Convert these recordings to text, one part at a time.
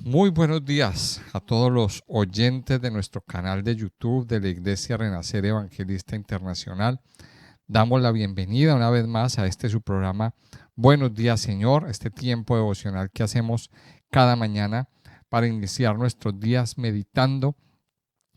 Muy buenos días a todos los oyentes de nuestro canal de YouTube de la Iglesia Renacer Evangelista Internacional. Damos la bienvenida una vez más a este su programa Buenos días, Señor, este tiempo devocional que hacemos cada mañana para iniciar nuestros días meditando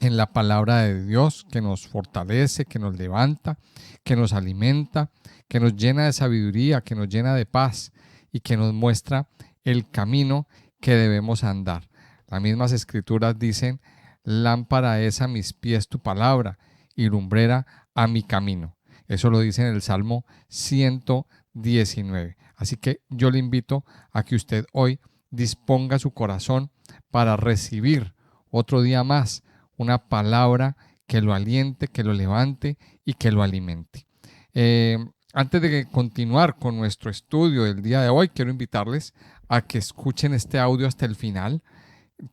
en la palabra de Dios que nos fortalece, que nos levanta, que nos alimenta, que nos llena de sabiduría, que nos llena de paz y que nos muestra el camino que debemos andar. Las mismas escrituras dicen: lámpara es a mis pies tu palabra y lumbrera a mi camino. Eso lo dice en el Salmo 119. Así que yo le invito a que usted hoy disponga su corazón para recibir otro día más una palabra que lo aliente, que lo levante y que lo alimente. Antes de continuar con nuestro estudio del día de hoy, quiero invitarles a que escuchen este audio hasta el final.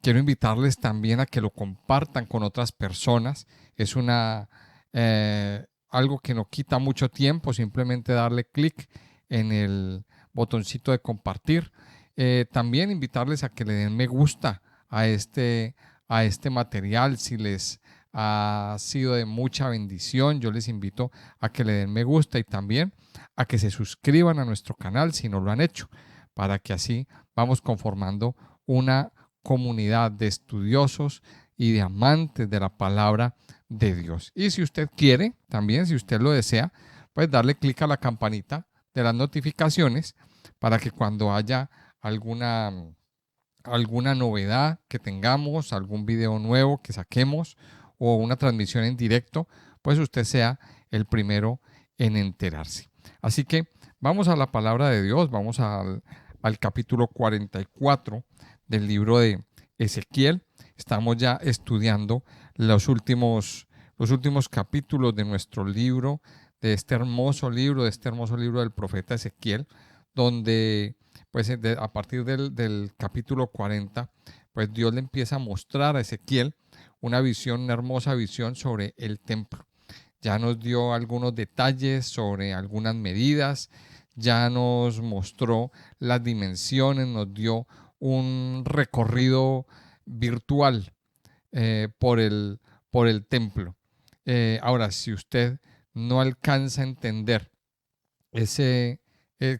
Quiero invitarles también a que lo compartan con otras personas. Es algo que no quita mucho tiempo, simplemente darle clic en el botoncito de compartir. También invitarles a que le den me gusta a este material. Si les ha sido de mucha bendición, yo les invito a que le den me gusta y también a que se suscriban a nuestro canal si no lo han hecho, para que así vamos conformando una comunidad de estudiosos y de amantes de la palabra de Dios. Y si usted quiere, también si usted lo desea, pues darle clic a la campanita de las notificaciones para que cuando haya alguna novedad que tengamos, algún video nuevo que saquemos o una transmisión en directo, pues usted sea el primero en enterarse. Así que vamos a la palabra de Dios, vamos al capítulo 44 del libro de Ezequiel. Estamos ya estudiando los últimos capítulos de nuestro libro, de este hermoso libro del profeta Ezequiel, donde pues a partir del capítulo 40, pues Dios le empieza a mostrar a Ezequiel una hermosa visión sobre el templo. Ya nos dio algunos detalles sobre algunas medidas, ya nos mostró las dimensiones, nos dio un recorrido virtual por el templo. Ahora, si usted no alcanza a entender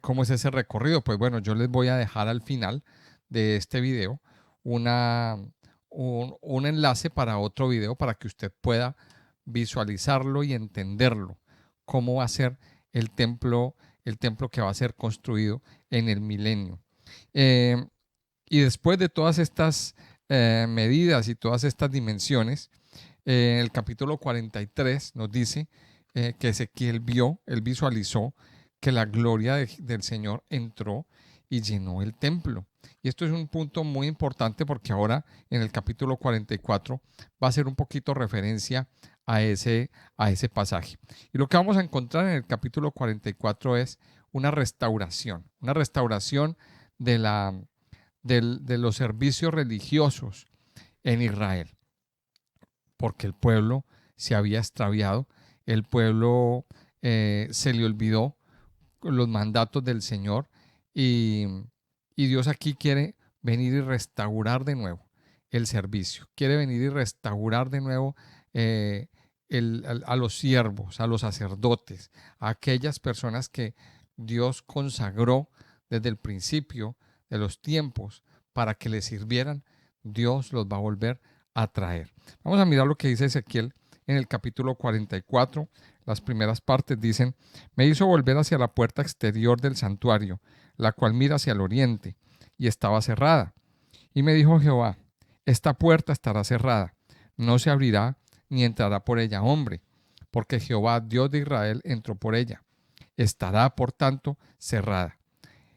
cómo es ese recorrido, pues bueno, yo les voy a dejar al final de este video un enlace para otro video para que usted pueda visualizarlo y entenderlo, cómo va a ser el templo que va a ser construido en el milenio. Y después de todas estas medidas y todas estas dimensiones, el capítulo 43 nos dice que Ezequiel visualizó que la gloria del Señor entró y llenó el templo. Y esto es un punto muy importante porque ahora en el capítulo 44 va a ser un poquito referencia a ese pasaje. Y lo que vamos a encontrar en el capítulo 44 es una restauración de los servicios religiosos en Israel, porque el pueblo se había extraviado, el pueblo se le olvidó los mandatos del Señor y Dios aquí quiere venir y restaurar de nuevo el servicio, quiere venir y restaurar de nuevo a los siervos, a los sacerdotes, a aquellas personas que Dios consagró desde el principio de los tiempos para que le sirvieran. Dios los va a volver a traer. Vamos a mirar lo que dice Ezequiel en el capítulo 44. Las primeras partes dicen: me hizo volver hacia la puerta exterior del santuario, la cual mira hacia el oriente, y estaba cerrada. Y me dijo Jehová: esta puerta estará cerrada, no se abrirá ni entrará por ella hombre, porque Jehová, Dios de Israel, entró por ella. Estará, por tanto, cerrada.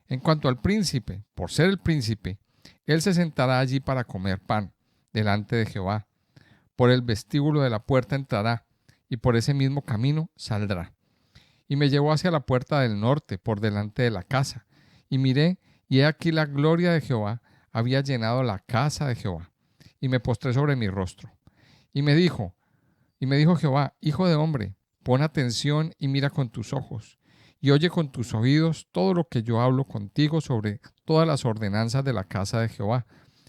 En cuanto al príncipe, por ser el príncipe, él se sentará allí para comer pan delante de Jehová. Por el vestíbulo de la puerta entrará, y por ese mismo camino saldrá. Y me llevó hacia la puerta del norte, por delante de la casa. Y miré, y he aquí la gloria de Jehová había llenado la casa de Jehová. Y me postré sobre mi rostro. Y me dijo Jehová: hijo de hombre, pon atención y mira con tus ojos, y oye con tus oídos todo lo que yo hablo contigo sobre todas las ordenanzas de la casa de Jehová.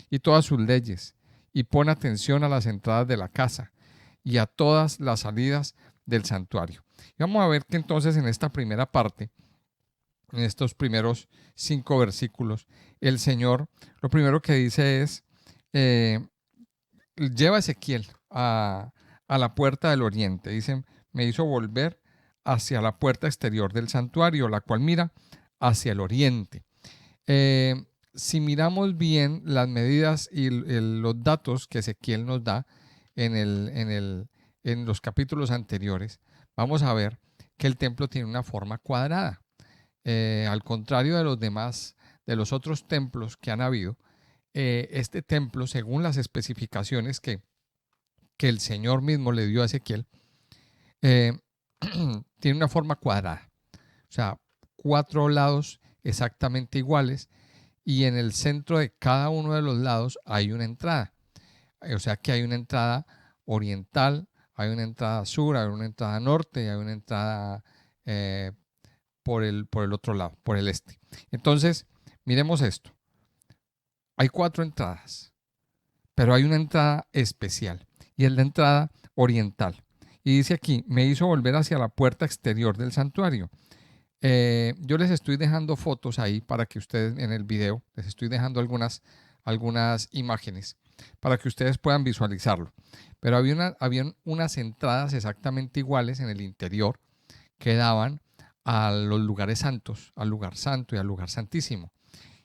y todas sus leyes, y pon atención a las entradas de la casa y a todas las salidas del santuario. Y vamos a ver que entonces en esta primera parte, en estos primeros 5 versículos, el Señor lo primero que dice es, eh, lleva a Ezequiel a la puerta del oriente. Dicen, me hizo volver hacia la puerta exterior del santuario, la cual mira hacia el oriente. Si miramos bien las medidas y los datos que Ezequiel nos da en los capítulos anteriores, vamos a ver que el templo tiene una forma cuadrada. Al contrario de los demás, de los otros templos que han habido, este templo, según las especificaciones que el Señor mismo le dio a Ezequiel, eh, tiene una forma cuadrada. O sea, 4 lados exactamente iguales y en el centro de cada uno de los lados hay una entrada. O sea que hay una entrada oriental, hay una entrada sur, hay una entrada norte y hay una entrada por el otro lado, por el este. Entonces, miremos esto. Hay 4 entradas, pero hay una entrada especial y es la entrada oriental. Y dice aquí, me hizo volver hacia la puerta exterior del santuario. Yo les estoy dejando fotos ahí para que ustedes en el video, les estoy dejando algunas imágenes para que ustedes puedan visualizarlo. Pero habían unas entradas exactamente iguales en el interior que daban a los lugares santos, al lugar santo y al lugar santísimo.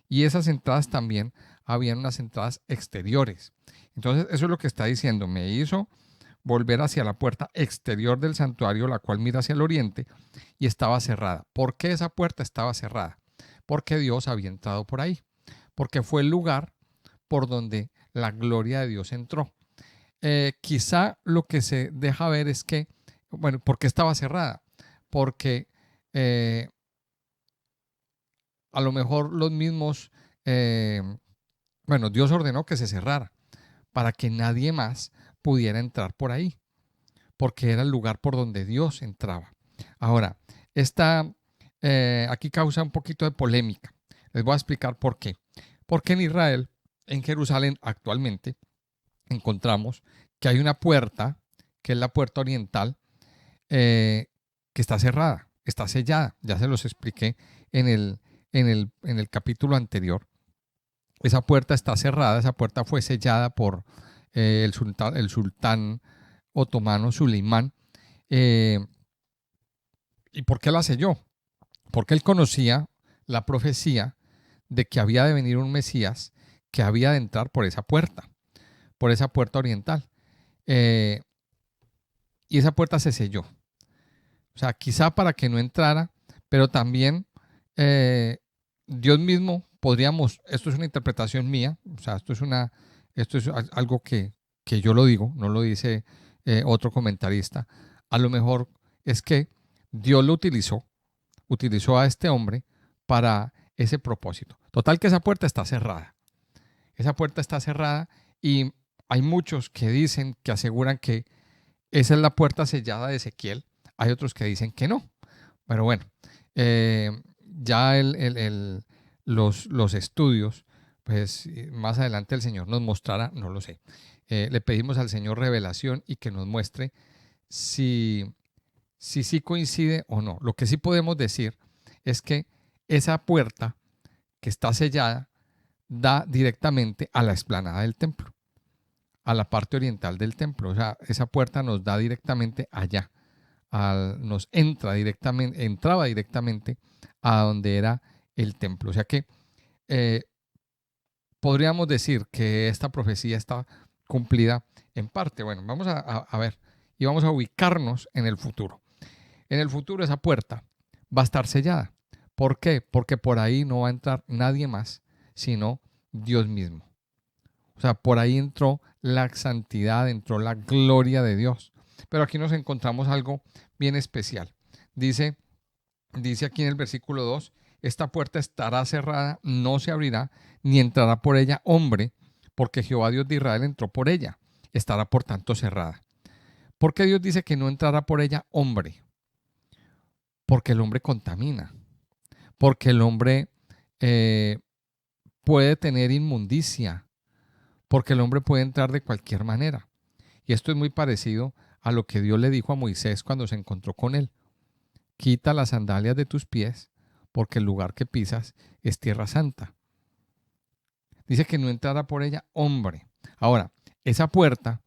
Y esas entradas también habían unas entradas exteriores. Entonces eso es lo que está diciendo, me hizo volver hacia la puerta exterior del santuario, la cual mira hacia el oriente, y estaba cerrada. ¿Por qué esa puerta estaba cerrada? Porque Dios había entrado por ahí, porque fue el lugar por donde la gloria de Dios entró. Quizá lo que se deja ver es que, bueno, ¿por qué estaba cerrada? Porque a lo mejor los mismos, bueno, Dios ordenó que se cerrara para que nadie más pudiera entrar por ahí, porque era el lugar por donde Dios entraba. Ahora, aquí causa un poquito de polémica. Les voy a explicar por qué. Porque en Israel, en Jerusalén actualmente, encontramos que hay una puerta, que es la puerta oriental, que está cerrada, está sellada. Ya se los expliqué en el capítulo anterior. Esa puerta está cerrada, esa puerta fue sellada por el sultán otomano Suleimán. ¿Y por qué la selló? Porque él conocía la profecía de que había de venir un Mesías que había de entrar por esa puerta oriental. Y esa puerta se selló. O sea, quizá para que no entrara, pero también Dios mismo podríamos, esto es una interpretación mía, o sea, esto es algo que yo lo digo, no lo dice otro comentarista. A lo mejor es que Dios lo utilizó a este hombre para ese propósito. Total que esa puerta está cerrada. Esa puerta está cerrada y hay muchos que dicen, que aseguran que esa es la puerta sellada de Ezequiel. Hay otros que dicen que no. Pero bueno, ya los estudios, pues más adelante el Señor nos mostrará, no lo sé. Le pedimos al Señor revelación y que nos muestre si sí coincide o no. Lo que sí podemos decir es que esa puerta que está sellada da directamente a la explanada del templo, a la parte oriental del templo. O sea, esa puerta nos da directamente allá, entraba directamente a donde era el templo. O sea que eh, podríamos decir que esta profecía está cumplida en parte. Bueno, vamos a ver y vamos a ubicarnos en el futuro. En el futuro esa puerta va a estar sellada. ¿Por qué? Porque por ahí no va a entrar nadie más, sino Dios mismo. O sea, por ahí entró la santidad, entró la gloria de Dios. Pero aquí nos encontramos algo bien especial. Dice aquí en el versículo 2, esta puerta estará cerrada, no se abrirá, ni entrará por ella hombre, porque Jehová Dios de Israel entró por ella. Estará por tanto cerrada. ¿Por qué Dios dice que no entrará por ella hombre? Porque el hombre contamina, porque el hombre puede tener inmundicia, porque el hombre puede entrar de cualquier manera. Y esto es muy parecido a lo que Dios le dijo a Moisés cuando se encontró con él. Quita las sandalias de tus pies, porque el lugar que pisas es tierra santa. Dice que no entrara por ella hombre. Ahora, esa puerta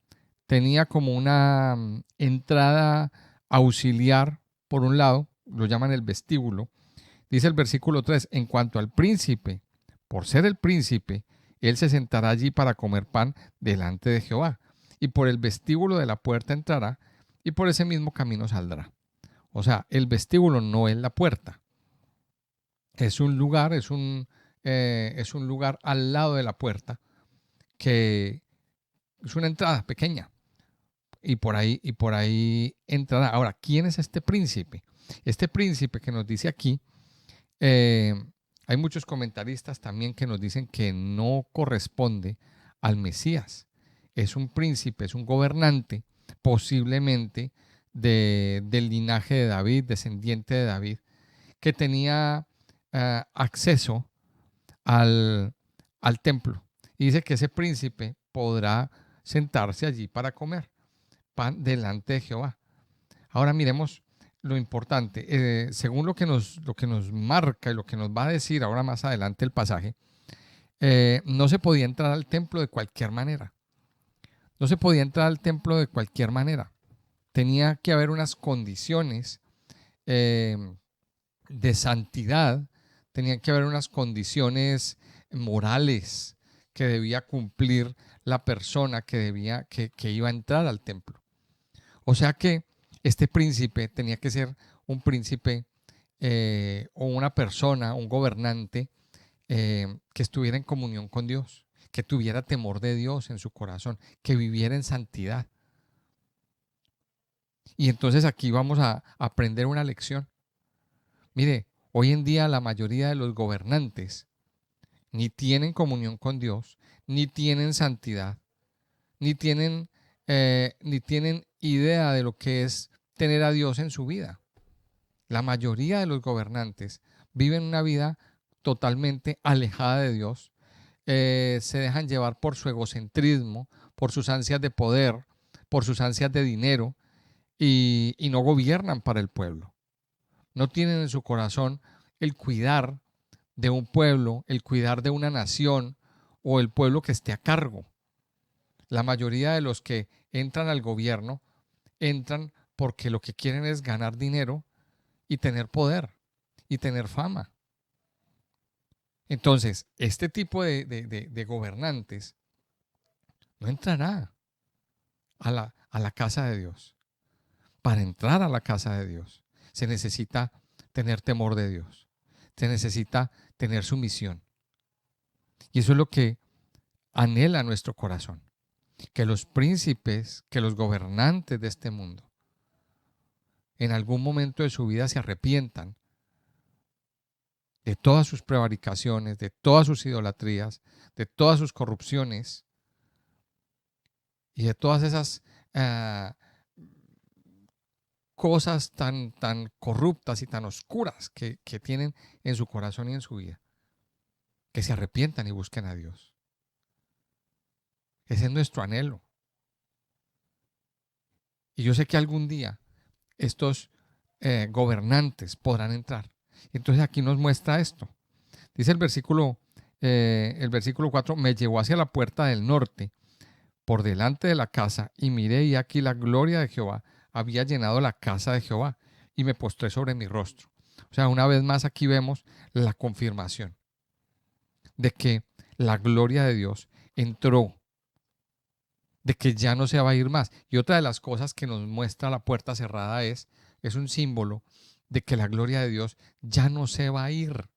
tenía como una entrada auxiliar por un lado, lo llaman el vestíbulo. Dice el versículo 3, en cuanto al príncipe, por ser el príncipe, él se sentará allí para comer pan delante de Jehová, y por el vestíbulo de la puerta entrará, y por ese mismo camino saldrá. O sea, el vestíbulo no es la puerta, es un lugar, es un lugar al lado de la puerta, que es una entrada pequeña, y por ahí entrará. Ahora, ¿quién es este príncipe? Este príncipe que nos dice aquí, hay muchos comentaristas también que nos dicen que no corresponde al Mesías. Es un príncipe, es un gobernante, posiblemente del linaje de David, descendiente de David, que tenía acceso al templo. Y dice que ese príncipe podrá sentarse allí para comer pan delante de Jehová. Ahora miremos lo importante. Según lo que nos marca y lo que nos va a decir ahora más adelante el pasaje, no se podía entrar al templo de cualquier manera. No se podía entrar al templo de cualquier manera. Tenía que haber unas condiciones eh, de santidad, tenían que haber unas condiciones morales que debía cumplir la persona que iba a entrar al templo. O sea que este príncipe tenía que ser un príncipe o una persona, un gobernante que estuviera en comunión con Dios, que tuviera temor de Dios en su corazón, que viviera en santidad. Y entonces aquí vamos a aprender una lección. Mire, hoy en día la mayoría de los gobernantes ni tienen comunión con Dios, ni tienen santidad, ni tienen idea de lo que es tener a Dios en su vida. La mayoría de los gobernantes viven una vida totalmente alejada de Dios, se dejan llevar por su egocentrismo, por sus ansias de poder, por sus ansias de dinero y no gobiernan para el pueblo. No tienen en su corazón el cuidar de un pueblo, el cuidar de una nación o el pueblo que esté a cargo. La mayoría de los que entran al gobierno entran porque lo que quieren es ganar dinero y tener poder y tener fama. Entonces, este tipo de gobernantes no entrará a la casa de Dios. Para entrar a la casa de Dios se necesita tener temor de Dios. Se necesita tener sumisión. Y eso es lo que anhela nuestro corazón. Que los príncipes, que los gobernantes de este mundo, en algún momento de su vida se arrepientan de todas sus prevaricaciones, de todas sus idolatrías, de todas sus corrupciones y de todas esas cosas tan corruptas y tan oscuras que tienen en su corazón y en su vida. Que se arrepientan y busquen a Dios. Ese es nuestro anhelo. Y yo sé que algún día estos gobernantes podrán entrar. Entonces aquí nos muestra esto. Dice el versículo 4, me llevó hacia la puerta del norte, por delante de la casa, y miré y aquí la gloria de Jehová había llenado la casa de Jehová, y me postré sobre mi rostro. O sea, una vez más aquí vemos la confirmación de que la gloria de Dios entró, de que ya no se va a ir más. Y otra de las cosas que nos muestra la puerta cerrada es un símbolo de que la gloria de Dios ya no se va a ir,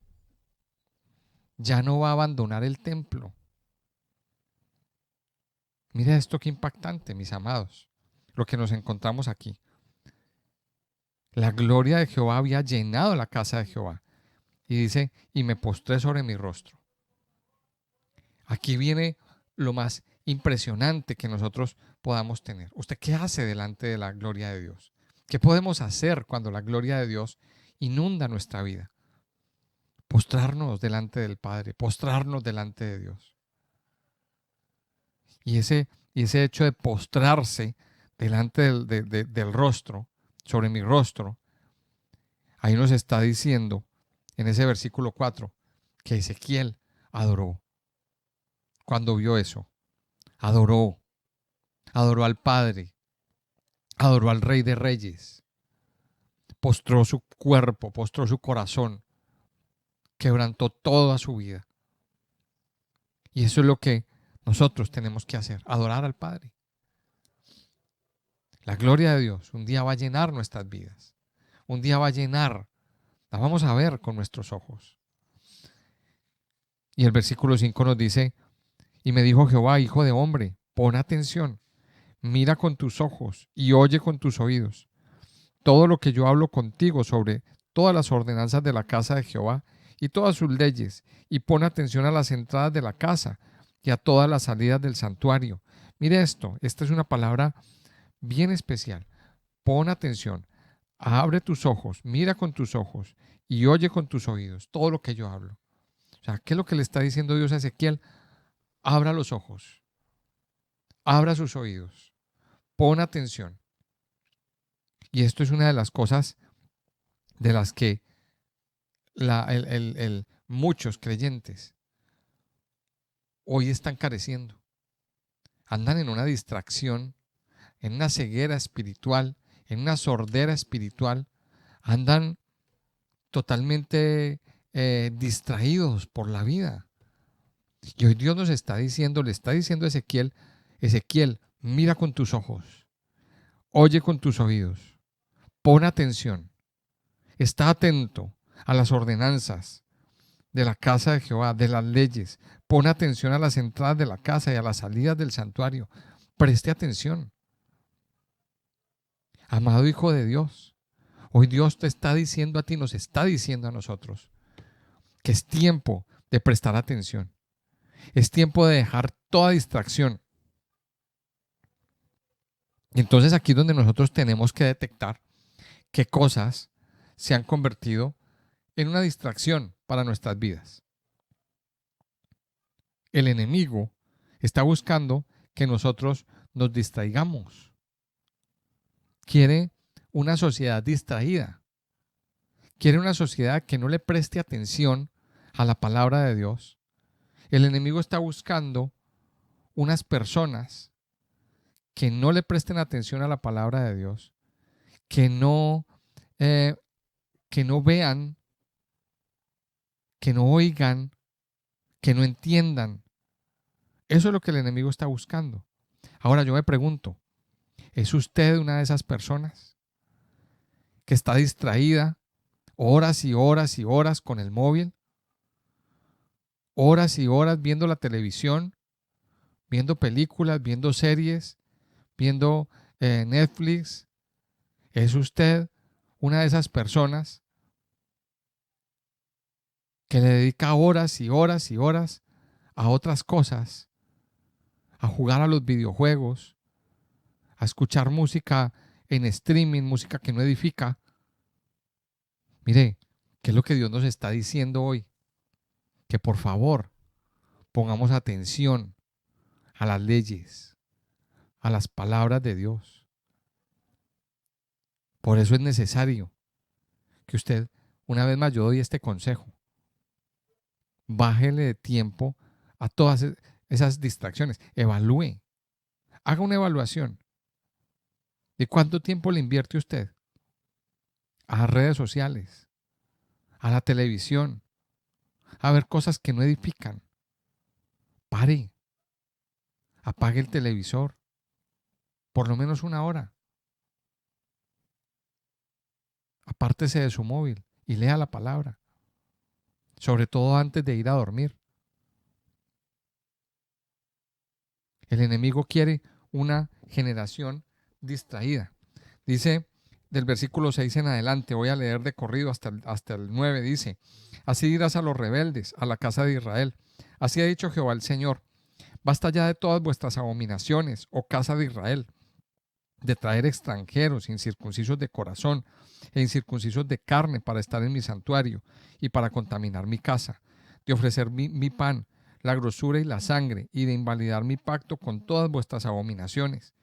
ya no va a abandonar el templo. Mira esto qué impactante, mis amados, lo que nos encontramos aquí. La gloria de Jehová había llenado la casa de Jehová. Y dice, y me postré sobre mi rostro. Aquí viene lo más impresionante que nosotros podamos tener. ¿Usted qué hace delante de la gloria de Dios? ¿Qué podemos hacer cuando la gloria de Dios inunda nuestra vida? Postrarnos delante del Padre, postrarnos delante de Dios. Y ese hecho de postrarse delante del rostro, sobre mi rostro, ahí nos está diciendo en ese versículo 4 que Ezequiel adoró. Cuando vio eso, adoró al Padre, adoró al Rey de Reyes, postró su cuerpo, postró su corazón, quebrantó toda su vida. Y eso es lo que nosotros tenemos que hacer, adorar al Padre. La gloria de Dios un día va a llenar nuestras vidas. Un día va a llenar, la vamos a ver con nuestros ojos. Y el versículo 5 nos dice, y me dijo Jehová, hijo de hombre, pon atención, mira con tus ojos y oye con tus oídos todo lo que yo hablo contigo sobre todas las ordenanzas de la casa de Jehová y todas sus leyes, y pon atención a las entradas de la casa y a todas las salidas del santuario. Mire esto, esta es una palabra bien especial. Pon atención, abre tus ojos, mira con tus ojos y oye con tus oídos todo lo que yo hablo. O sea, ¿qué es lo que le está diciendo Dios a Ezequiel? Abra los ojos, abra sus oídos, pon atención. Y esto es una de las cosas de las que muchos creyentes hoy están careciendo. Andan en una distracción, en una ceguera espiritual, en una sordera espiritual. Andan totalmente distraídos por la vida. Y hoy Dios nos está diciendo, le está diciendo a Ezequiel, Ezequiel, mira con tus ojos, oye con tus oídos, pon atención, está atento a las ordenanzas de la casa de Jehová, de las leyes, pon atención a las entradas de la casa y a las salidas del santuario, preste atención. Amado Hijo de Dios, hoy Dios te está diciendo a ti, nos está diciendo a nosotros, que es tiempo de prestar atención. Es tiempo de dejar toda distracción. Y entonces aquí es donde nosotros tenemos que detectar qué cosas se han convertido en una distracción para nuestras vidas. El enemigo está buscando que nosotros nos distraigamos. Quiere una sociedad distraída. Quiere una sociedad que no le preste atención a la palabra de Dios. El enemigo está buscando unas personas que no le presten atención a la palabra de Dios, que no vean, que no oigan, que no entiendan. Eso es lo que el enemigo está buscando. Ahora yo me pregunto, ¿es usted una de esas personas que está distraída horas y horas y horas con el móvil? Horas y horas viendo la televisión, viendo películas, viendo series, viendo Netflix. ¿Es usted una de esas personas que le dedica horas y horas y horas a otras cosas, a jugar a los videojuegos, a escuchar música en streaming, música que no edifica? Mire, ¿qué es lo que Dios nos está diciendo hoy? Que por favor pongamos atención a las leyes, a las palabras de Dios. Por eso es necesario que usted, una vez más yo doy este consejo, bájele de tiempo a todas esas distracciones, evalúe, haga una evaluación de cuánto tiempo le invierte usted a las redes sociales, a la televisión, a ver cosas que no edifican. Pare, apague el televisor, por lo menos una hora. Apártese de su móvil y lea la palabra, sobre todo antes de ir a dormir. El enemigo quiere una generación distraída. Dice del versículo 6 en adelante, voy a leer de corrido hasta el 9, dice: así dirás a los rebeldes, a la casa de Israel, así ha dicho Jehová el Señor, basta ya de todas vuestras abominaciones, oh casa de Israel, de traer extranjeros incircuncisos de corazón e incircuncisos de carne para estar en mi santuario y para contaminar mi casa, de ofrecer mi pan, la grosura y la sangre, y de invalidar mi pacto con todas vuestras abominaciones,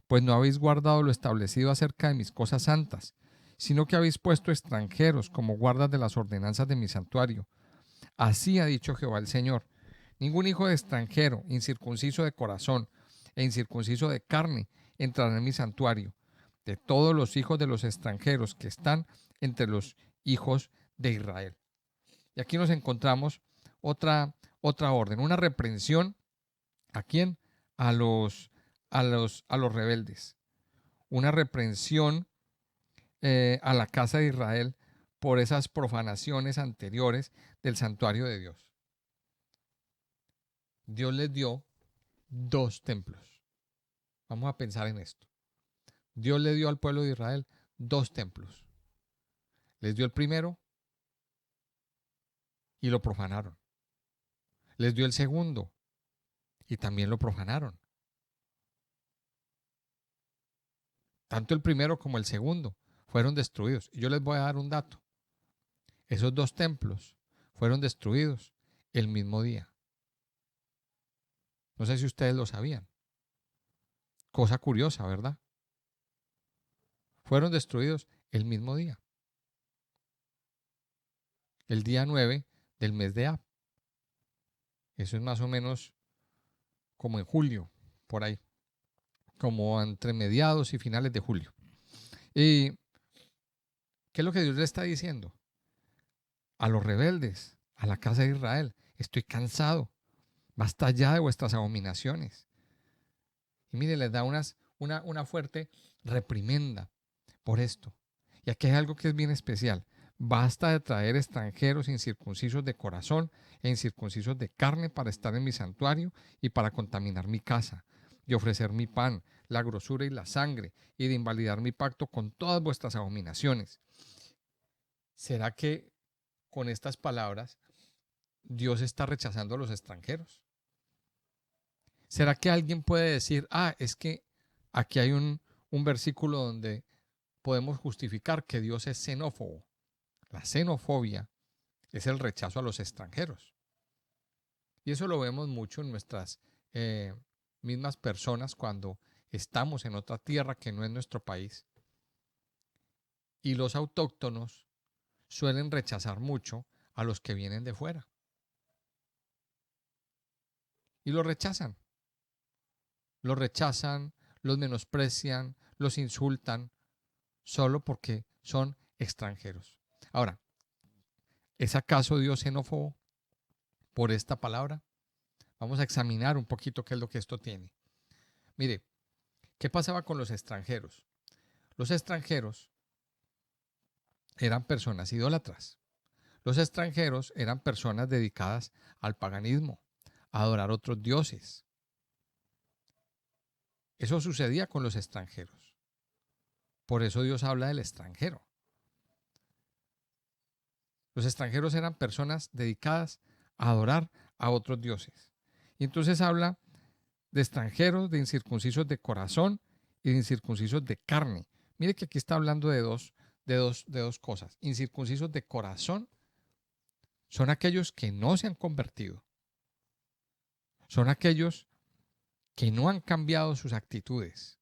pues no habéis guardado lo establecido acerca de mis cosas santas, sino que habéis puesto extranjeros como guardas de las ordenanzas de mi santuario. Así ha dicho Jehová el Señor: ningún hijo de extranjero, incircunciso de corazón e incircunciso de carne, entrará en mi santuario, de todos los hijos de los extranjeros que están entre los hijos de Israel. Y aquí nos encontramos otra orden, una reprensión. ¿A quién? A los rebeldes. Una reprensión a la casa de Israel por esas profanaciones anteriores del santuario de Dios. Dios les dio 2 templos. Vamos a pensar en esto. Dios le dio al pueblo de Israel 2 templos. Les dio el primero y lo profanaron. Les dio el segundo y también lo profanaron. Tanto el primero como el segundo fueron destruidos. Y yo les voy a dar un dato. Esos 2 templos fueron destruidos el mismo día. No sé si ustedes lo sabían. Cosa curiosa, ¿verdad? Fueron destruidos el mismo día. El día 9 del mes de Ab. Eso es más o menos como en julio, por ahí. Como entre mediados y finales de julio. ¿Y qué es lo que Dios le está diciendo? A los rebeldes, a la casa de Israel: estoy cansado. Basta ya de vuestras abominaciones. Y mire, les da una fuerte reprimenda por esto. Y aquí hay algo que es bien especial. Basta de traer extranjeros incircuncisos de corazón e incircuncisos de carne para estar en mi santuario y para contaminar mi casa, y ofrecer mi pan, la grosura y la sangre, y de invalidar mi pacto con todas vuestras abominaciones. ¿Será que con estas palabras Dios está rechazando a los extranjeros? ¿Será que alguien puede decir, es que aquí hay un versículo donde podemos justificar que Dios es xenófobo? La xenofobia es el rechazo a los extranjeros. Y eso lo vemos mucho en nuestras mismas personas cuando estamos en otra tierra que no es nuestro país. Y los autóctonos suelen rechazar mucho a los que vienen de fuera. Y los rechazan. Los rechazan, los menosprecian, los insultan, solo porque son extranjeros. Ahora, ¿es acaso Dios xenófobo por esta palabra? Vamos a examinar un poquito qué es lo que esto tiene. Mire, ¿qué pasaba con los extranjeros? Los extranjeros eran personas idólatras. Los extranjeros eran personas dedicadas al paganismo, a adorar otros dioses. Eso sucedía con los extranjeros. Por eso Dios habla del extranjero. Los extranjeros eran personas dedicadas a adorar a otros dioses. Y entonces habla de extranjeros, de incircuncisos de corazón y de incircuncisos de carne. Mire que aquí está hablando de dos cosas. Incircuncisos de corazón son aquellos que no se han convertido. Son aquellos que no han cambiado sus actitudes.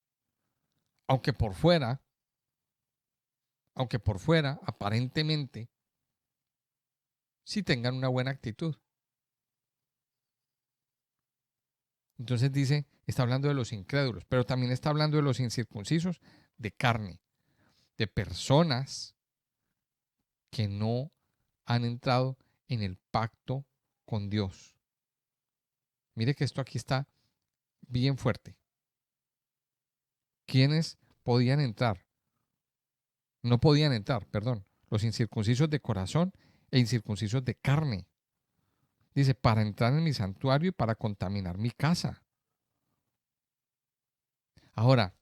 Aunque por fuera, aparentemente, sí tengan una buena actitud. Entonces dice, está hablando de los incrédulos, pero también está hablando de los incircuncisos de carne, de personas que no han entrado en el pacto con Dios. Mire que esto aquí está bien fuerte. ¿Quiénes podían entrar? No podían entrar, perdón, los incircuncisos de corazón e incircuncisos de carne. Dice, para entrar en mi santuario y para contaminar mi casa. Ahora,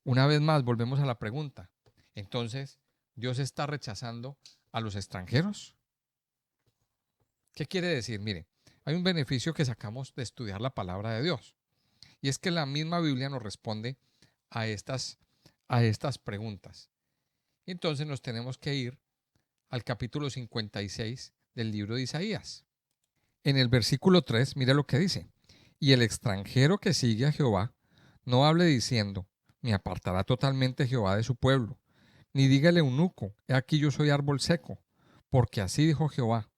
una vez más, volvemos a la pregunta. Entonces, ¿Dios está rechazando a los extranjeros? ¿Qué quiere decir? Mire, hay un beneficio que sacamos de estudiar la palabra de Dios. Y es que la misma Biblia nos responde a estas preguntas. Entonces nos tenemos que ir al capítulo 56 del libro de Isaías. En el versículo 3, mire lo que dice. Y el extranjero que sigue a Jehová, no hable diciendo, me apartará totalmente Jehová de su pueblo, ni dígale eunuco, he aquí yo soy árbol seco, porque así dijo Jehová,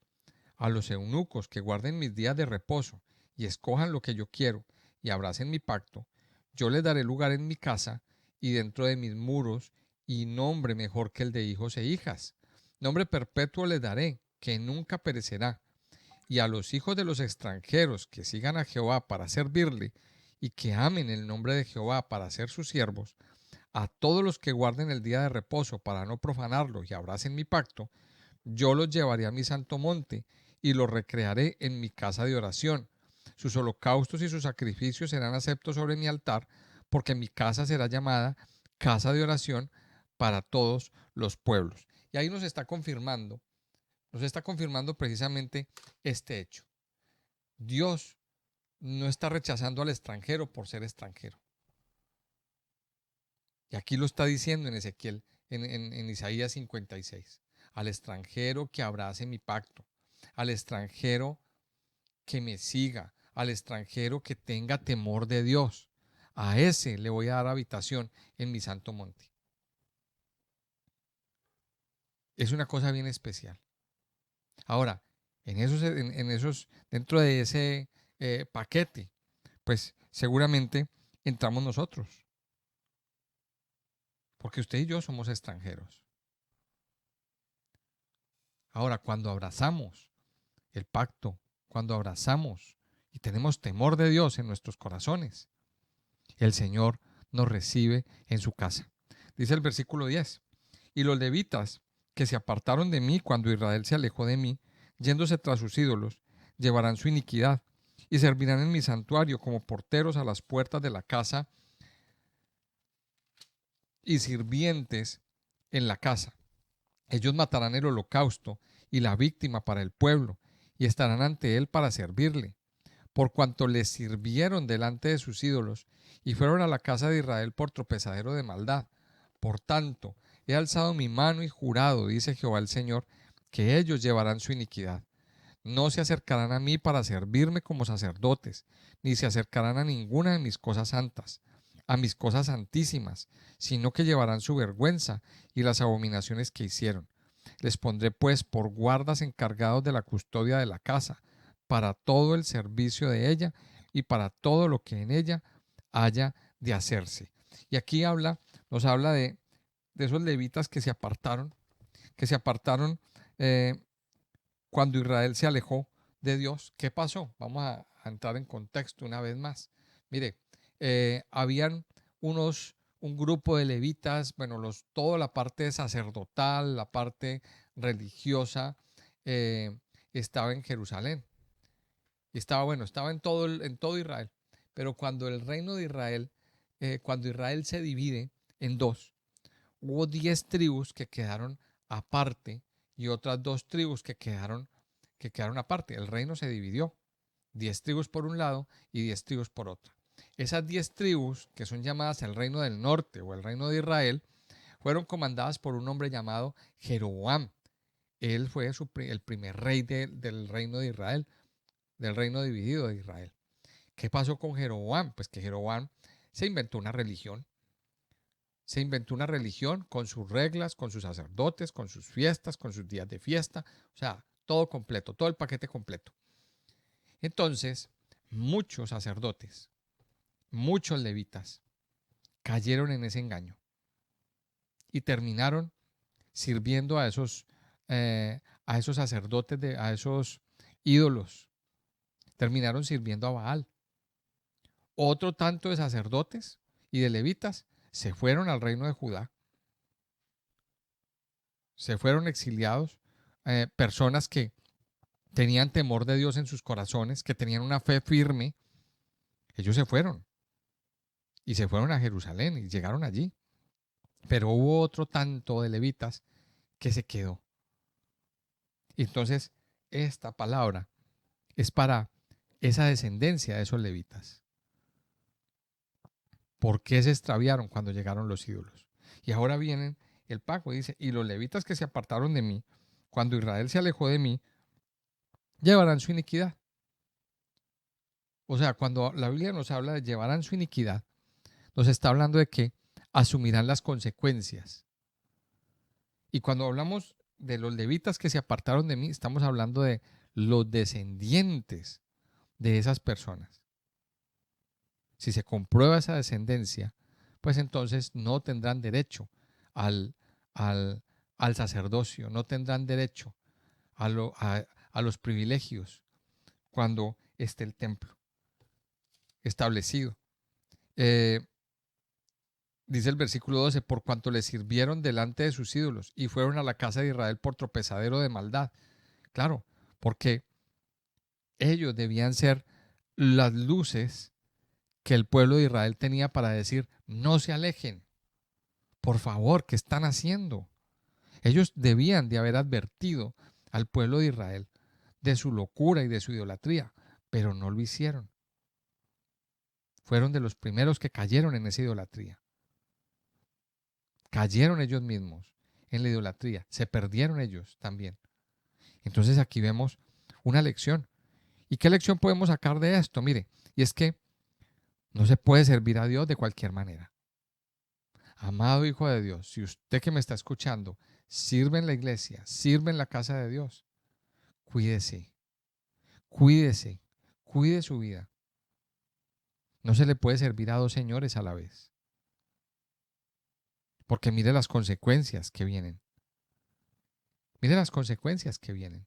a los eunucos que guarden mis días de reposo y escojan lo que yo quiero y abracen mi pacto, yo les daré lugar en mi casa y dentro de mis muros y nombre mejor que el de hijos e hijas. Nombre perpetuo les daré, que nunca perecerá. Y a los hijos de los extranjeros que sigan a Jehová para servirle y que amen el nombre de Jehová para ser sus siervos, a todos los que guarden el día de reposo para no profanarlo y abracen mi pacto, yo los llevaré a mi santo monte y los recrearé en mi casa de oración. Sus holocaustos y sus sacrificios serán aceptos sobre mi altar, porque mi casa será llamada casa de oración para todos los pueblos. Y ahí nos está confirmando precisamente este hecho. Dios no está rechazando al extranjero por ser extranjero. Y aquí lo está diciendo en Ezequiel, en Isaías 56. Al extranjero que abrace mi pacto, al extranjero que me siga, al extranjero que tenga temor de Dios. A ese le voy a dar habitación en mi santo monte. Es una cosa bien especial. Ahora, dentro de ese paquete, pues seguramente entramos nosotros, porque usted y yo somos extranjeros. Ahora, cuando abrazamos el pacto, cuando abrazamos y tenemos temor de Dios en nuestros corazones, el Señor nos recibe en su casa. Dice el versículo 10, y los levitas que se apartaron de mí cuando Israel se alejó de mí, yéndose tras sus ídolos, llevarán su iniquidad y servirán en mi santuario como porteros a las puertas de la casa y sirvientes en la casa. Ellos matarán el holocausto y la víctima para el pueblo y estarán ante él para servirle, por cuanto les sirvieron delante de sus ídolos y fueron a la casa de Israel por tropezadero de maldad. Por tanto, he alzado mi mano y jurado, dice Jehová el Señor, que ellos llevarán su iniquidad. No se acercarán a mí para servirme como sacerdotes, ni se acercarán a ninguna de mis cosas santas, a mis cosas santísimas, sino que llevarán su vergüenza y las abominaciones que hicieron. Les pondré pues por guardas encargados de la custodia de la casa, para todo el servicio de ella y para todo lo que en ella haya de hacerse. Y aquí nos habla de esos levitas que se apartaron eh, cuando Israel se alejó de Dios. ¿Qué pasó? Vamos a entrar en contexto una vez más. Mire, habían un grupo de levitas, bueno, toda la parte sacerdotal, la parte religiosa, estaba en Jerusalén. Estaba en todo Israel. Pero cuando el reino de Israel, cuando Israel se divide en dos, hubo 10 tribus que quedaron aparte y otras 2 tribus que quedaron aparte. El reino se dividió. 10 tribus por un lado y 10 tribus por otra. Esas 10 tribus, que son llamadas el reino del norte o el reino de Israel, fueron comandadas por un hombre llamado Jeroboam. Él fue el primer rey del reino de Israel, del reino dividido de Israel. ¿Qué pasó con Jeroboam? Pues que Jeroboam se inventó una religión. Se inventó una religión con sus reglas, con sus sacerdotes, con sus fiestas, con sus días de fiesta, o sea, todo completo, todo el paquete completo. Entonces, muchos sacerdotes, muchos levitas cayeron en ese engaño y terminaron sirviendo a esos sacerdotes, a esos ídolos. Terminaron sirviendo a Baal. Otro tanto de sacerdotes y de levitas se fueron al reino de Judá. Se fueron exiliados, personas que tenían temor de Dios en sus corazones, que tenían una fe firme. Ellos se fueron y se fueron a Jerusalén y llegaron allí. Pero hubo otro tanto de levitas que se quedó. Entonces, esta palabra es para esa descendencia de esos levitas. ¿Por qué se extraviaron cuando llegaron los ídolos? Y ahora vienen el pacto, dice, y los levitas que se apartaron de mí, cuando Israel se alejó de mí, llevarán su iniquidad. O sea, cuando la Biblia nos habla de llevarán su iniquidad, nos está hablando de que asumirán las consecuencias. Y cuando hablamos de los levitas que se apartaron de mí, estamos hablando de los descendientes de esas personas. Si se comprueba esa descendencia, pues entonces no tendrán derecho al, al, al sacerdocio, no tendrán derecho a los privilegios cuando esté el templo establecido. Dice el versículo 12, por cuanto le sirvieron delante de sus ídolos y fueron a la casa de Israel por tropezadero de maldad. Claro, porque ellos debían ser las luces que el pueblo de Israel tenía para decir, no se alejen, por favor, ¿qué están haciendo? Ellos debían de haber advertido al pueblo de Israel de su locura y de su idolatría, pero no lo hicieron. Fueron de los primeros que cayeron en esa idolatría. Cayeron ellos mismos en la idolatría, se perdieron ellos también. Entonces aquí vemos una lección. ¿Y qué lección podemos sacar de esto? Mire, y es que no se puede servir a Dios de cualquier manera. Amado hijo de Dios, si usted que me está escuchando sirve en la iglesia, sirve en la casa de Dios, cuídese, cuídese, cuide su vida. No se le puede servir a dos señores a la vez. Porque mire las consecuencias que vienen. Mire las consecuencias que vienen.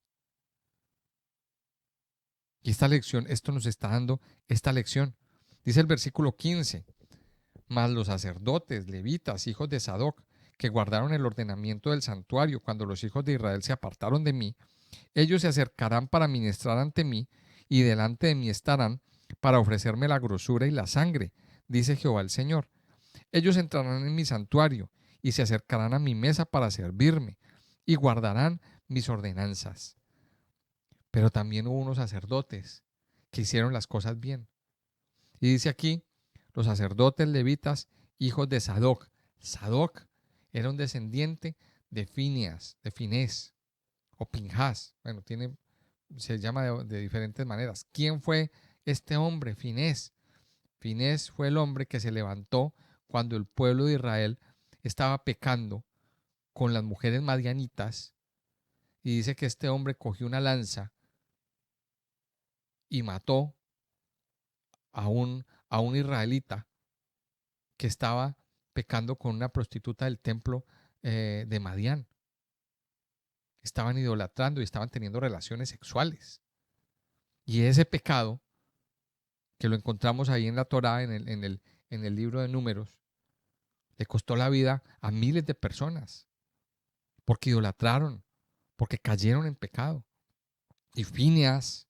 Y esta lección, esto nos está dando esta lección. Dice el versículo 15, mas los sacerdotes, levitas, hijos de Sadoc, que guardaron el ordenamiento del santuario cuando los hijos de Israel se apartaron de mí, ellos se acercarán para ministrar ante mí y delante de mí estarán para ofrecerme la grosura y la sangre, dice Jehová el Señor. Ellos entrarán en mi santuario y se acercarán a mi mesa para servirme y guardarán mis ordenanzas. Pero también hubo unos sacerdotes que hicieron las cosas bien. Y dice aquí, los sacerdotes levitas, hijos de Sadoc. Sadoc era un descendiente de Fineas, de Finés o Pinjas. Bueno, se llama de diferentes maneras. ¿Quién fue este hombre, Finés? Finés fue el hombre que se levantó cuando el pueblo de Israel estaba pecando con las mujeres madianitas, y dice que este hombre cogió una lanza y mató a un israelita que estaba pecando con una prostituta del templo de Madián. Estaban idolatrando y estaban teniendo relaciones sexuales. Y ese pecado, que lo encontramos ahí en la Torá, en el libro de Números, le costó la vida a miles de personas, porque idolatraron, porque cayeron en pecado. Y Finés,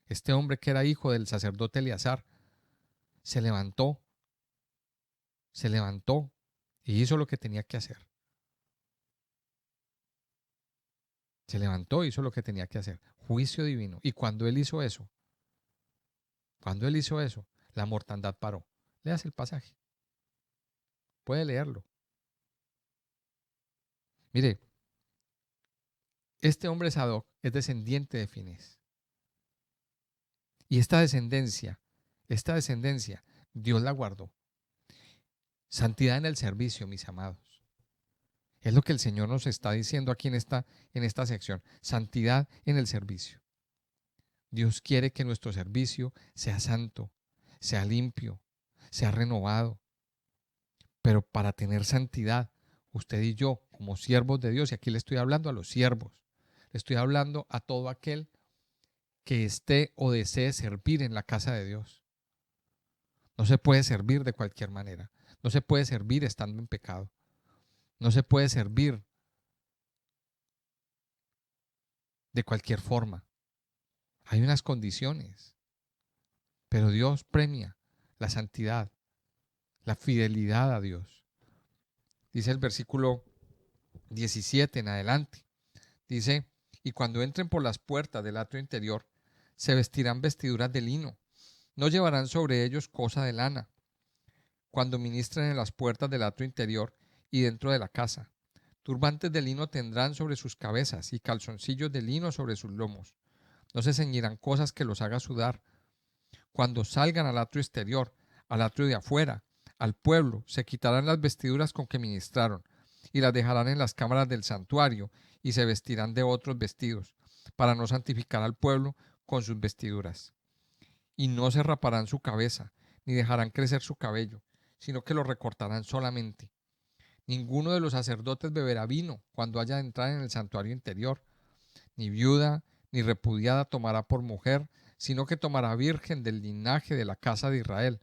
este hombre que era hijo del sacerdote Eleazar, se levantó y hizo lo que tenía que hacer. Se levantó y hizo lo que tenía que hacer. Juicio divino. Y cuando él hizo eso, la mortandad paró. Leas el pasaje. Puede leerlo. Mire, este hombre Sadoc es descendiente de Finés. Y esta descendencia, Dios la guardó. Santidad en el servicio, mis amados. Es lo que el Señor nos está diciendo aquí en esta sección. Santidad en el servicio. Dios quiere que nuestro servicio sea santo, sea limpio, sea renovado. Pero para tener santidad, usted y yo, como siervos de Dios, y aquí le estoy hablando a los siervos, le estoy hablando a todo aquel que esté o desee servir en la casa de Dios. No se puede servir de cualquier manera. No se puede servir estando en pecado. No se puede servir de cualquier forma. Hay unas condiciones, pero Dios premia la santidad, la fidelidad a Dios. Dice el versículo 17 en adelante. Dice, y cuando entren por las puertas del atrio interior, se vestirán vestiduras de lino. No llevarán sobre ellos cosa de lana. Cuando ministren en las puertas del atrio interior y dentro de la casa, turbantes de lino tendrán sobre sus cabezas y calzoncillos de lino sobre sus lomos. No se ceñirán cosas que los haga sudar. Cuando salgan al atrio exterior, al atrio de afuera, al pueblo, se quitarán las vestiduras con que ministraron, y las dejarán en las cámaras del santuario, y se vestirán de otros vestidos, para no santificar al pueblo con sus vestiduras. Y no se raparán su cabeza, ni dejarán crecer su cabello, sino que lo recortarán solamente. Ninguno de los sacerdotes beberá vino cuando haya de entrar en el santuario interior, ni viuda, ni repudiada tomará por mujer, sino que tomará virgen del linaje de la casa de Israel,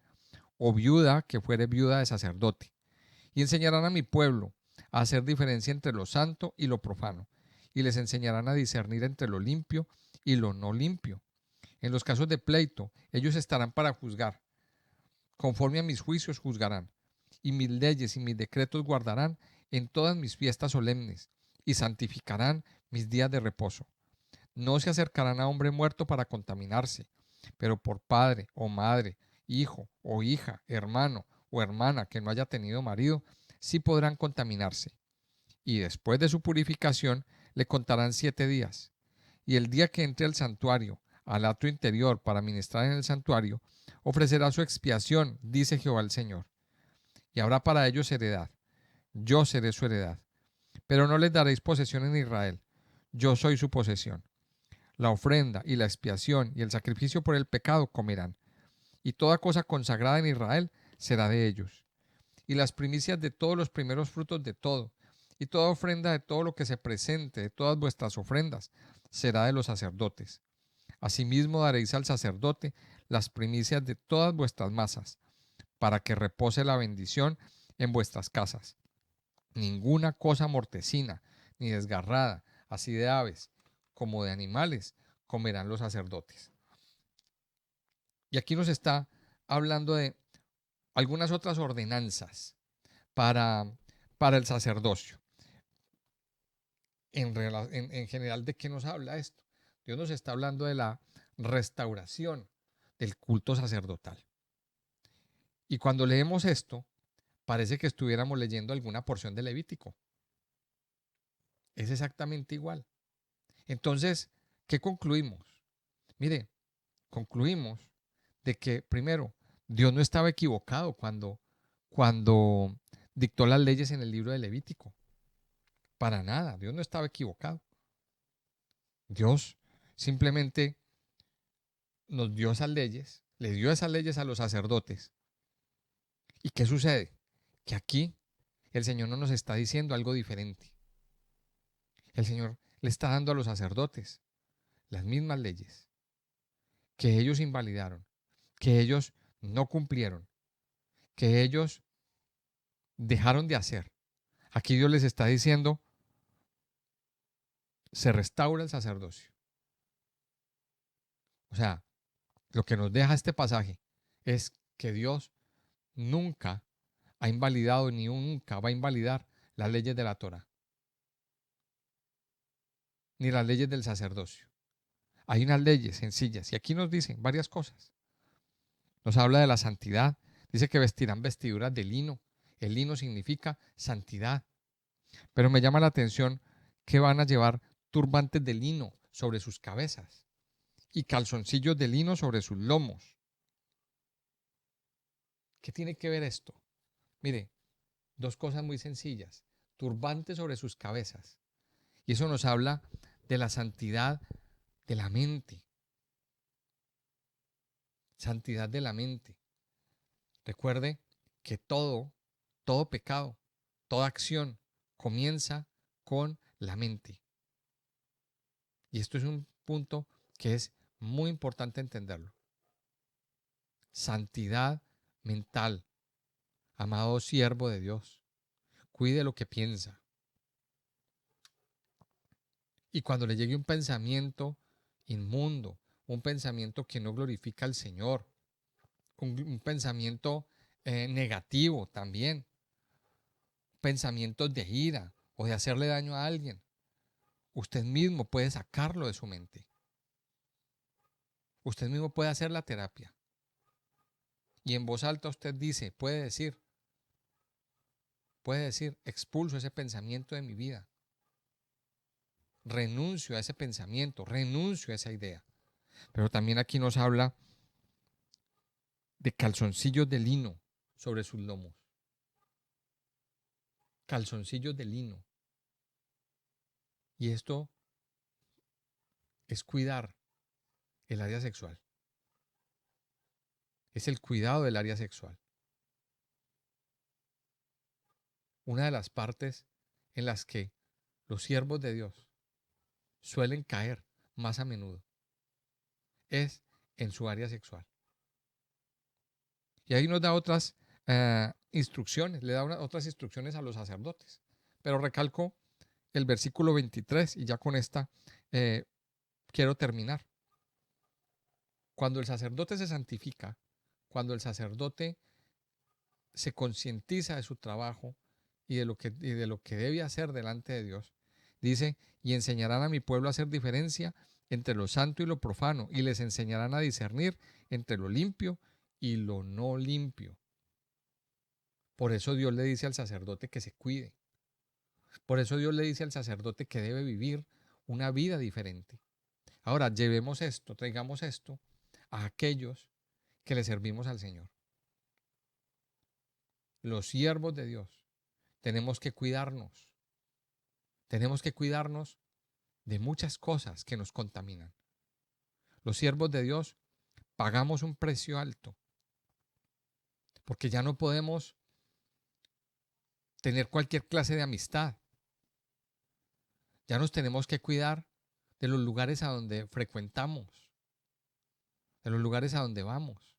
o viuda que fuere viuda de sacerdote. Y enseñarán a mi pueblo a hacer diferencia entre lo santo y lo profano, y les enseñarán a discernir entre lo limpio y lo no limpio. En los casos de pleito, ellos estarán para juzgar. Conforme a mis juicios juzgarán, y mis leyes y mis decretos guardarán en todas mis fiestas solemnes, y santificarán mis días de reposo. No se acercarán a hombre muerto para contaminarse, pero por padre o madre, hijo o hija, hermano o hermana que no haya tenido marido, sí podrán contaminarse. Y después de su purificación le contarán 7 días. Y el día que entre al santuario, al atrio interior para ministrar en el santuario, ofrecerá su expiación, dice Jehová el Señor. Y habrá para ellos heredad. Yo seré su heredad. Pero no les daréis posesión en Israel. Yo soy su posesión. La ofrenda y la expiación y el sacrificio por el pecado comerán, y toda cosa consagrada en Israel será de ellos. Y las primicias de todos los primeros frutos de todo, y toda ofrenda de todo lo que se presente, de todas vuestras ofrendas, será de los sacerdotes. Asimismo daréis al sacerdote las primicias de todas vuestras masas, para que repose la bendición en vuestras casas. Ninguna cosa mortecina, ni desgarrada, así de aves como de animales, comerán los sacerdotes. Y aquí nos está hablando de algunas otras ordenanzas para, para el sacerdocio. En general, ¿de qué nos habla esto? Dios nos está hablando de la restauración del culto sacerdotal. Y cuando leemos esto, parece que estuviéramos leyendo alguna porción de Levítico. Es exactamente igual. Entonces, ¿qué concluimos? Mire, concluimos de que, primero, Dios no estaba equivocado cuando dictó las leyes en el libro de Levítico. Para nada, Dios no estaba equivocado. Dios simplemente nos dio esas leyes, le dio esas leyes a los sacerdotes. ¿Y qué sucede? Que aquí el Señor no nos está diciendo algo diferente. El Señor le está dando a los sacerdotes las mismas leyes que ellos invalidaron, que ellos no cumplieron, que ellos dejaron de hacer. Aquí Dios les está diciendo, se restaura el sacerdocio. O sea, lo que nos deja este pasaje es que Dios nunca ha invalidado ni nunca va a invalidar las leyes de la Torá, ni las leyes del sacerdocio. Hay unas leyes sencillas y aquí nos dicen varias cosas. Nos habla de la santidad, dice que vestirán vestiduras de lino. El lino significa santidad. Pero me llama la atención que van a llevar turbantes de lino sobre sus cabezas y calzoncillos de lino sobre sus lomos. ¿Qué tiene que ver esto? Mire, dos cosas muy sencillas. Turbantes sobre sus cabezas. Y eso nos habla de la santidad de la mente. Santidad de la mente. Recuerde que todo pecado, toda acción comienza con la mente. Y esto es un punto que es muy importante entenderlo. Santidad mental. Amado siervo de Dios, cuide lo que piensa. Y cuando le llegue un pensamiento inmundo, un pensamiento que no glorifica al Señor, un pensamiento negativo también, pensamientos de ira o de hacerle daño a alguien, usted mismo puede sacarlo de su mente. Usted mismo puede hacer la terapia. Y en voz alta usted dice, puede decir, expulso ese pensamiento de mi vida. Renuncio a ese pensamiento, renuncio a esa idea. Pero también aquí nos habla de calzoncillos de lino sobre sus lomos. Calzoncillos de lino. Y esto es cuidar el área sexual. Es el cuidado del área sexual. Una de las partes en las que los siervos de Dios suelen caer más a menudo es en su área sexual. Y ahí nos da otras instrucciones, le da otras instrucciones a los sacerdotes. Pero recalco el versículo 23 y ya con esta quiero terminar. Cuando el sacerdote se santifica, cuando el sacerdote se concientiza de su trabajo y de lo que debe hacer delante de Dios, dice, y enseñarán a mi pueblo a hacer diferencia entre lo santo y lo profano, y les enseñarán a discernir entre lo limpio y lo no limpio. Por eso Dios le dice al sacerdote que se cuide. Por eso Dios le dice al sacerdote que debe vivir una vida diferente. Ahora, llevemos esto, traigamos esto a aquellos que le servimos al Señor. Los siervos de Dios tenemos que cuidarnos. Tenemos que cuidarnos de muchas cosas que nos contaminan. Los siervos de Dios pagamos un precio alto porque ya no podemos tener cualquier clase de amistad. Ya nos tenemos que cuidar de los lugares a donde frecuentamos, de los lugares a donde vamos.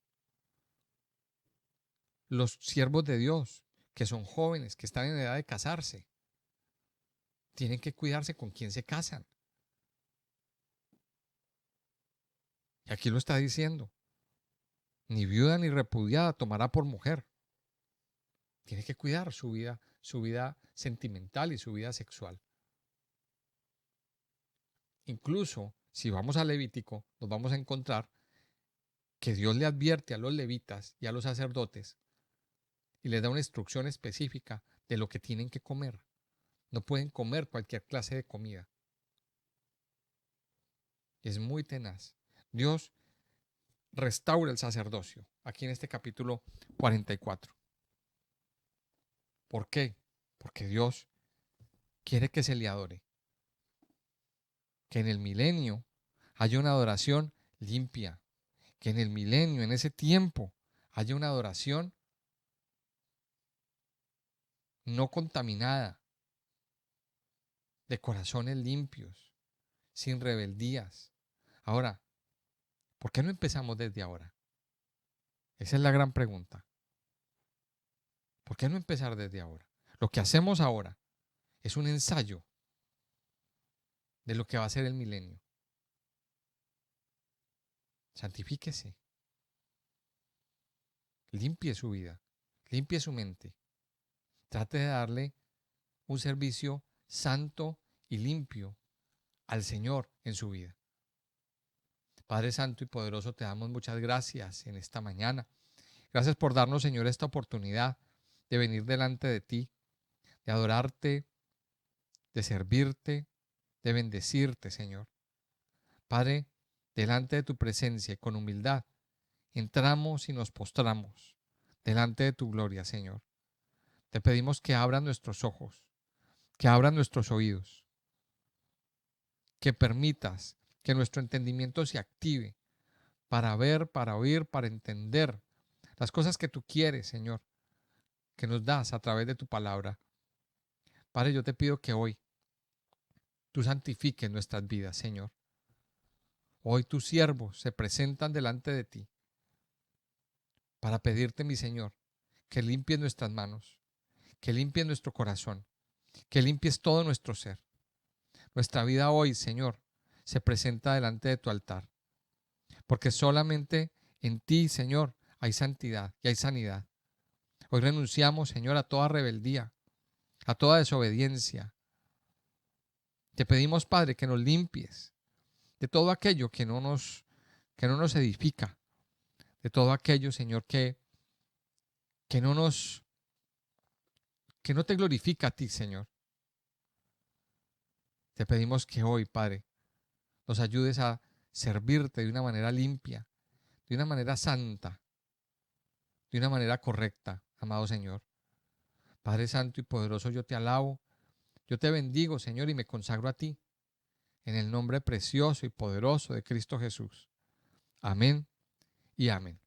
Los siervos de Dios, que son jóvenes, que están en edad de casarse, tienen que cuidarse con quién se casan. Y aquí lo está diciendo. Ni viuda ni repudiada tomará por mujer. Tiene que cuidar su vida sentimental y su vida sexual. Incluso si vamos a Levítico, nos vamos a encontrar que Dios le advierte a los levitas y a los sacerdotes y les da una instrucción específica de lo que tienen que comer. No pueden comer cualquier clase de comida. Es muy tenaz. Dios restaura el sacerdocio aquí en este capítulo 44. ¿Por qué? Porque Dios quiere que se le adore. Que en el milenio haya una adoración limpia. Que en el milenio, en ese tiempo, haya una adoración no contaminada, de corazones limpios, sin rebeldías. Ahora, ¿por qué no empezamos desde ahora? Esa es la gran pregunta. ¿Por qué no empezar desde ahora? Lo que hacemos ahora es un ensayo de lo que va a ser el milenio. Santifíquese. Limpie su vida. Limpie su mente. Trate de darle un servicio santo y limpio al Señor en su vida. Padre Santo y Poderoso, te damos muchas gracias en esta mañana. Gracias por darnos, Señor, esta oportunidad de venir delante de ti, de adorarte, de servirte, de bendecirte, Señor. Padre, delante de tu presencia y con humildad, entramos y nos postramos delante de tu gloria, Señor. Te pedimos que abran nuestros ojos, que abran nuestros oídos, que permitas que nuestro entendimiento se active para ver, para oír, para entender las cosas que tú quieres, Señor, que nos das a través de tu palabra. Padre, yo te pido que hoy tú santifiques nuestras vidas, Señor. Hoy tus siervos se presentan delante de ti para pedirte, mi Señor, que limpies nuestras manos, que limpies nuestro corazón, que limpies todo nuestro ser. Nuestra vida hoy, Señor, se presenta delante de tu altar, porque solamente en ti, Señor, hay santidad y hay sanidad. Hoy renunciamos, Señor, a toda rebeldía, a toda desobediencia. Te pedimos, Padre, que nos limpies de todo aquello que no nos edifica, de todo aquello, Señor, que no nos, que no te glorifica a ti, Señor. Te pedimos que hoy, Padre, nos ayudes a servirte de una manera limpia, de una manera santa, de una manera correcta, amado Señor. Padre Santo y poderoso, yo te alabo, yo te bendigo, Señor, y me consagro a ti, en el nombre precioso y poderoso de Cristo Jesús. Amén y amén.